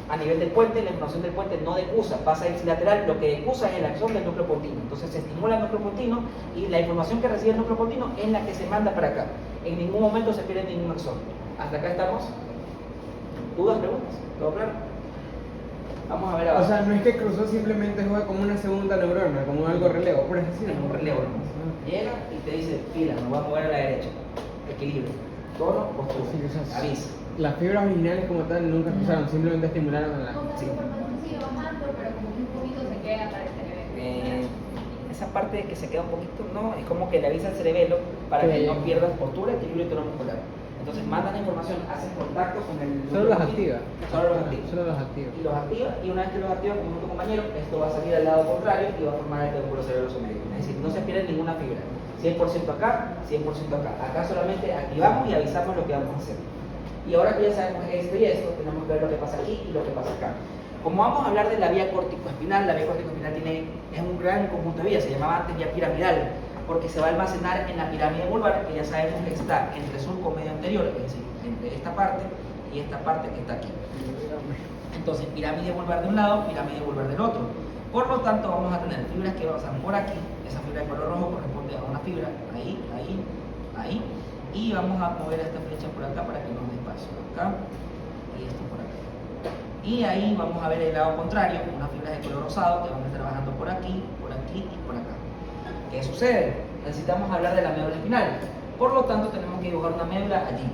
A: a nivel del puente, la información del puente no decusa, pasa ipsilateral, lo que decusa es el axón del núcleo continuo. Entonces se estimula el núcleo continuo y la información que recibe el núcleo continuo es la que se manda para acá. En ningún momento se pierde ningún axón. ¿Hasta acá estamos? ¿Dudas, preguntas? ¿Todo claro? Vamos a ver ahora.
B: O sea, no es que cruzó, simplemente juega como una segunda neurona, como algo relevo, por así
A: Es
B: decirlo.
A: un relevo nomás. Llega y te dice, mira, nos va a mover a la derecha. Equilibrio. Tono, postura.
B: Sí, o sea,
A: Avisa.
B: Las fibras originales como tal nunca cruzaron, simplemente estimularon a la...
D: Como que la información sigue bajando, pero como que un poquito se queda para el cerebelo.
A: Esa parte de que se queda un poquito, no, es como que le avisa al cerebelo para que no pierdas postura, equilibrio y tono muscular. Entonces mandan la información, hacen contacto con el...
B: Solo los activa.
A: Solo los activa.
B: Solo los activa.
A: Y los activa, y una vez que los activa como otro compañero, esto va a salir al lado contrario y va a formar el pedúnculo cerebeloso medio. Es decir, no se pierde ninguna fibra. 100% acá, 100% acá. Acá solamente activamos y avisamos lo que vamos a hacer. Y ahora que ya sabemos esto y esto, tenemos que ver lo que pasa aquí y lo que pasa acá. Como vamos a hablar de la vía corticoespinal, la vía corticoespinal es un gran conjunto de vías, se llamaba antes vía piramidal, porque se va a almacenar en la pirámide vulvar, que ya sabemos que está entre surco medio anterior, es decir, entre esta parte y esta parte que está aquí. Entonces, pirámide vulvar de un lado, pirámide vulvar del otro. Por lo tanto, vamos a tener fibras que pasan por aquí, esa fibra de color rojo corresponde a una fibra, ahí, ahí, ahí, y vamos a mover esta flecha por acá para que nos dé espacio, acá, y esto por acá. Y ahí vamos a ver el lado contrario, unas fibras de color rosado que van a estar bajando por aquí y por acá. ¿Qué sucede? Necesitamos hablar de la médula espinal. Por lo tanto, tenemos que dibujar una médula allí.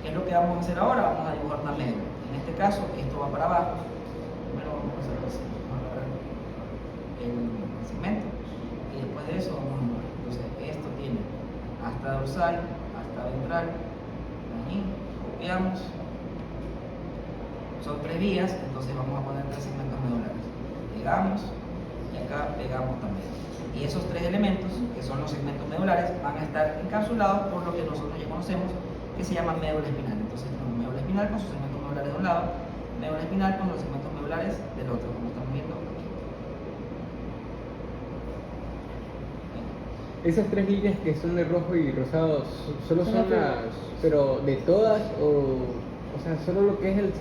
A: ¿Qué es lo que vamos a hacer ahora? Vamos a dibujar una médula. En este caso, esto va para abajo. Primero vamos a hacerlo así. Vamos a agarrar el segmento y después de eso vamos a mover. Entonces, esto tiene hasta dorsal, hasta ventral. Allí, copiamos. Son 3 vías, entonces vamos a poner 3 segmentos medulares. Pegamos y acá pegamos también. Y esos 3 elementos, que son los segmentos medulares, van a estar encapsulados por lo que nosotros ya conocemos, que se llama médula espinal. Entonces tenemos médula espinal con sus segmentos medulares de un lado, médula espinal con los segmentos medulares del otro, como estamos viendo aquí.
B: Esas tres líneas que son de rojo y rosado, ¿solo
E: Son
B: son
E: las
B: las, pero de todas o sea, solo lo que es el... ok.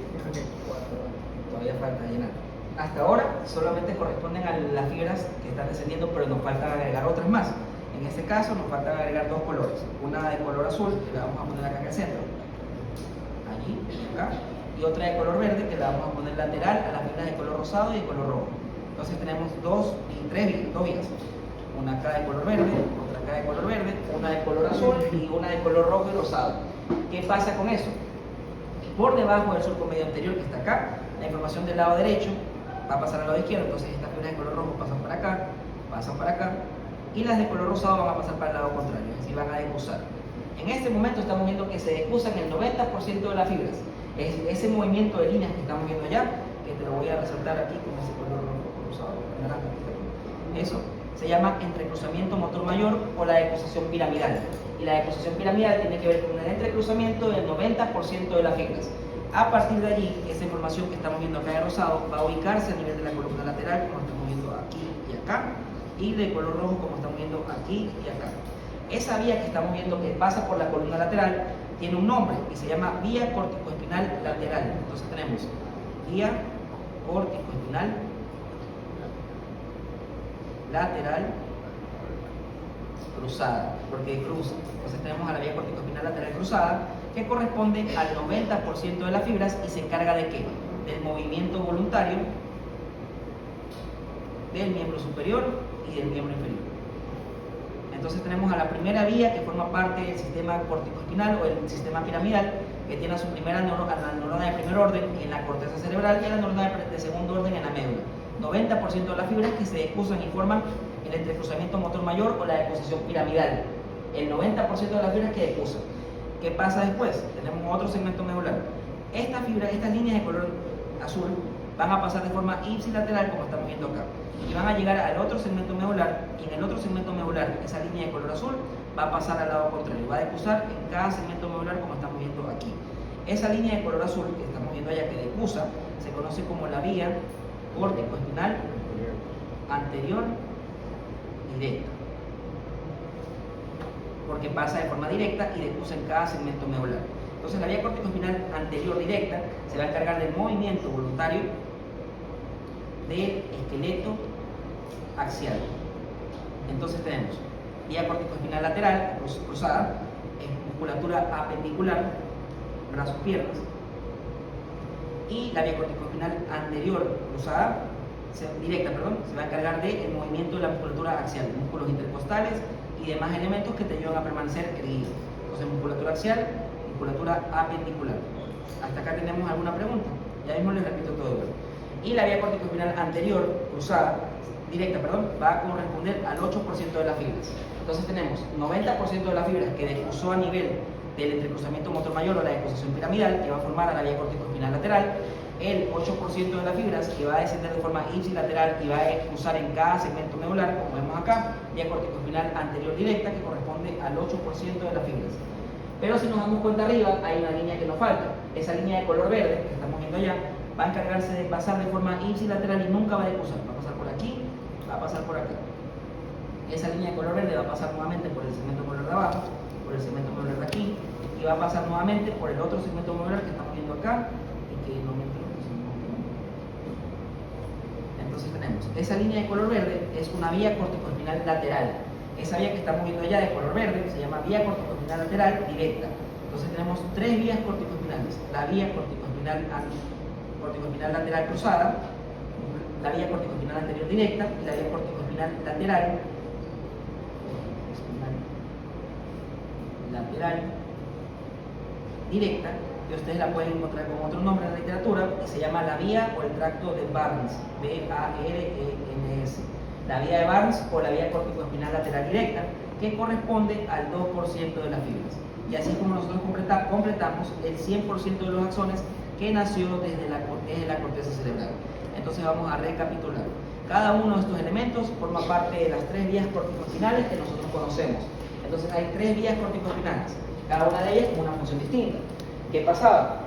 A: Todavía falta llenar. Hasta ahora solamente corresponden a las fibras que están descendiendo, pero nos falta agregar otras más. En este caso nos falta agregar dos colores. Una de color azul, que la vamos a poner acá en el centro, allí, acá, y otra de color verde, que la vamos a poner lateral a las fibras de color rosado y de color rojo. Entonces tenemos dos vías. Una acá de color verde, otra acá de color verde, una de color azul y una de color rojo y rosado. ¿Qué pasa con eso? Por debajo del surco medio anterior que está acá, la información del lado derecho va a pasar al lado izquierdo, entonces estas fibras de color rojo pasan para acá, y las de color rosado van a pasar para el lado contrario, es decir, van a decusar. En este momento estamos viendo que se decusan el 90% de las fibras. Es ese movimiento de líneas que estamos viendo allá, que te lo voy a resaltar aquí con ese color rosado, naranja. Eso se llama entrecruzamiento motor mayor o la decusación piramidal. Y la decusación piramidal tiene que ver con el entrecruzamiento del 90% de las fibras. A partir de allí, esa información que estamos viendo acá de rosado va a ubicarse a nivel de la columna lateral, como estamos viendo aquí y acá, y de color rojo, como estamos viendo aquí y acá. Esa vía que estamos viendo que pasa por la columna lateral tiene un nombre y se llama vía corticoespinal lateral. Entonces tenemos vía corticoespinal lateral cruzada, porque cruza. Entonces tenemos a la vía corticoespinal lateral cruzada, que corresponde al 90% de las fibras y se encarga de qué? Del movimiento voluntario del miembro superior y del miembro inferior. Entonces tenemos a la primera vía que forma parte del sistema corticoespinal o el sistema piramidal, que tiene a su primera neurona, la neurona de primer orden en la corteza cerebral y a la neurona de segundo orden en la médula. 90% de las fibras que se decusan y forman el entrecruzamiento motor mayor o la decusación piramidal. El 90% de las fibras que decusan. ¿Qué pasa después? Tenemos otro segmento medular. Estas líneas de color azul van a pasar de forma ipsilateral, como estamos viendo acá, y van a llegar al otro segmento medular, y en el otro segmento medular esa línea de color azul va a pasar al lado contrario, va a decusar en cada segmento medular, como estamos viendo aquí. Esa línea de color azul que estamos viendo allá que decusa se conoce como la vía corticoespinal anterior directa, porque pasa de forma directa y decusa en cada segmento medular. Entonces la vía corticoespinal anterior directa se va a encargar del movimiento voluntario del esqueleto axial. Entonces tenemos vía corticoespinal lateral cruzada, musculatura apendicular, brazos, piernas, y la vía corticoespinal anterior cruzada, directa, se va a encargar del movimiento de la musculatura axial, músculos intercostales y demás elementos que te llevan a permanecer erguido. Entonces musculatura axial, musculatura apendicular. Hasta acá tenemos alguna pregunta. Ya mismo les repito todo igual. Y la vía corticoespinal anterior cruzada, directa, va a corresponder al 8% de las fibras. Entonces tenemos 90% de las fibras que decusó a nivel del entrecruzamiento motor mayor o la decusación piramidal, que va a formar a la vía corticoespinal lateral, el 8% de las fibras que va a descender de forma ipsilateral y va a decusar en cada segmento medular, como vemos acá, vía corticoespinal anterior directa, que corresponde al 8% de las fibras. Pero si nos damos cuenta arriba, hay una línea que nos falta. Esa línea de color verde, que estamos viendo allá, va a encargarse de pasar de forma ipsilateral y nunca va a decusar. Va a pasar por aquí, va a pasar por acá. Esa línea de color verde va a pasar nuevamente por el segmento medular de abajo, por el segmento medular de aquí, y va a pasar nuevamente por el otro segmento medular que estamos viendo acá, y que no me entiendo. Entonces tenemos, esa línea de color verde es una vía corticoespinal lateral. Esa vía que estamos viendo allá de color verde se llama vía corticoespinal lateral directa. Entonces tenemos tres vías corticoespinales: la vía corticoespinal lateral cruzada, la vía corticoespinal anterior directa y la vía corticoespinal lateral directa, que ustedes la pueden encontrar con otro nombre en la literatura, que se llama la vía o el tracto de Barnes, B-A-R-E-N-S. La vía de Barnes o la vía corticoespinal lateral directa, que corresponde al 2% de las fibras. Y así es como nosotros completamos el 100% de los axones que nació desde la corteza cerebral. Entonces vamos a recapitular. Cada uno de estos elementos forma parte de las tres vías corticoespinales que nosotros conocemos. Entonces hay tres vías corticoespinales, cada una de ellas con una función distinta. ¿Qué pasaba?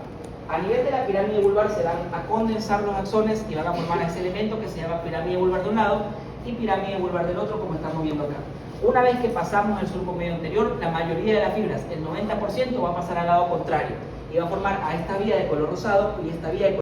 A: A nivel de la pirámide vulvar se van a condensar los axones y van a formar ese elemento que se llama pirámide vulvar de un lado y pirámide vulvar del otro, como estamos viendo acá. Una vez que pasamos el surco medio anterior, la mayoría de las fibras, el 90%, va a pasar al lado contrario y va a formar a esta vía de color rosado y esta vía de color